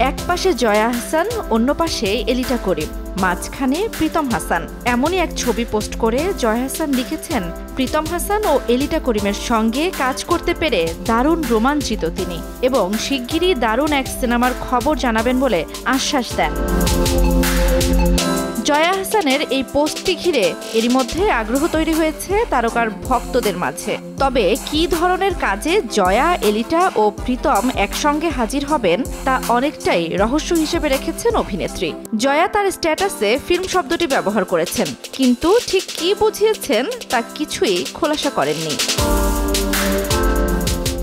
এক পাশে জয়া আহসান, অন্য পাশে এলিটা করিম, মাঝখানে প্রীতম হাসান। এমনই এক ছবি পোস্ট করে জয়া আহসান লিখেছেন, প্রীতম হাসান ও এলিটা করিমের সঙ্গে কাজ করতে পেরে দারুণ রোমাঞ্চিত তিনি এবং শিগগিরই দারুণ এক সিনেমার খবর জানাবেন বলে আশ্বাস দেন। জয়া আহসানের এই পোস্টটি ঘিরে এরই মধ্যে আগ্রহ তৈরি হয়েছে তারকার ভক্তদের মাঝে। তবে কী ধরনের কাজে জয়া, এলিটা ও প্রীতম একসঙ্গে হাজির হবেন তা অনেকটাই রহস্য হিসেবে রেখেছেন অভিনেত্রী। জয়া তার স্ট্যাটাসে ফিল্ম শব্দটি ব্যবহার করেছেন, কিন্তু ঠিক কী বুঝিয়েছেন তা কিছুই খোলাসা করেননি।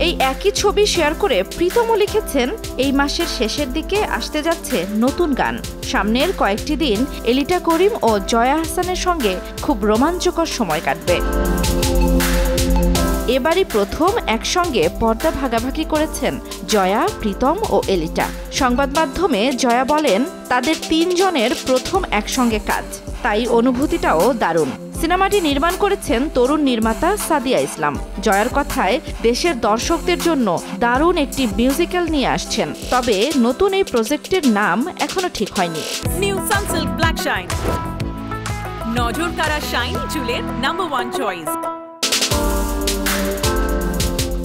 এই একই ছবি শেয়ার করে প্রীতমও লিখেছেন, এই মাসের শেষের দিকে আসতে যাচ্ছে নতুন গান। সামনের কয়েকটি দিন এলিটা করিম ও জয়া আহসানের সঙ্গে খুব রোমাঞ্চকর সময় কাটবে। এবারই প্রথম একসঙ্গে পর্দা ভাগাভাগি করেছেন জয়া, প্রীতম ও এলিটা। সংবাদ মাধ্যমে জয়া বলেন, তাদের তিনজনের প্রথম একসঙ্গে কাজ, তাই অনুভূতিটাও দারুণ। সিনেমাটি নির্মাণ করেছেন তরুণ নির্মাতা সাদিয়া ইসলাম। জয়ার কথায়, দেশের দর্শকদের জন্য দারুণ একটি মিউজিক্যাল নিয়ে আসছেন, তবে নতুন এই প্রজেক্টের নাম এখনো ঠিক হয়নি। নিউ সানসিল্ক ব্ল্যাক শাইন, নজর কাড়া শাইনি চুলের নাম্বার 1 চয়েস।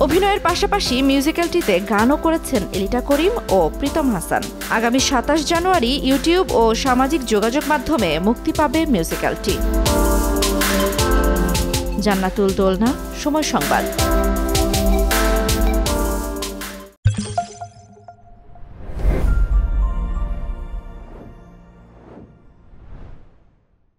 অভিনয়ের পাশাপাশি মিউজিক্যালটিতে গানও করেছেন এলিটা করিম ও প্রীতম হাসান। আগামী 27 জানুয়ারি ইউটিউব ও সামাজিক যোগাযোগ মাধ্যমে মুক্তি পাবে মিউজিক্যালটি। জান্নাতুল দোলনা, সময় সংবাদ।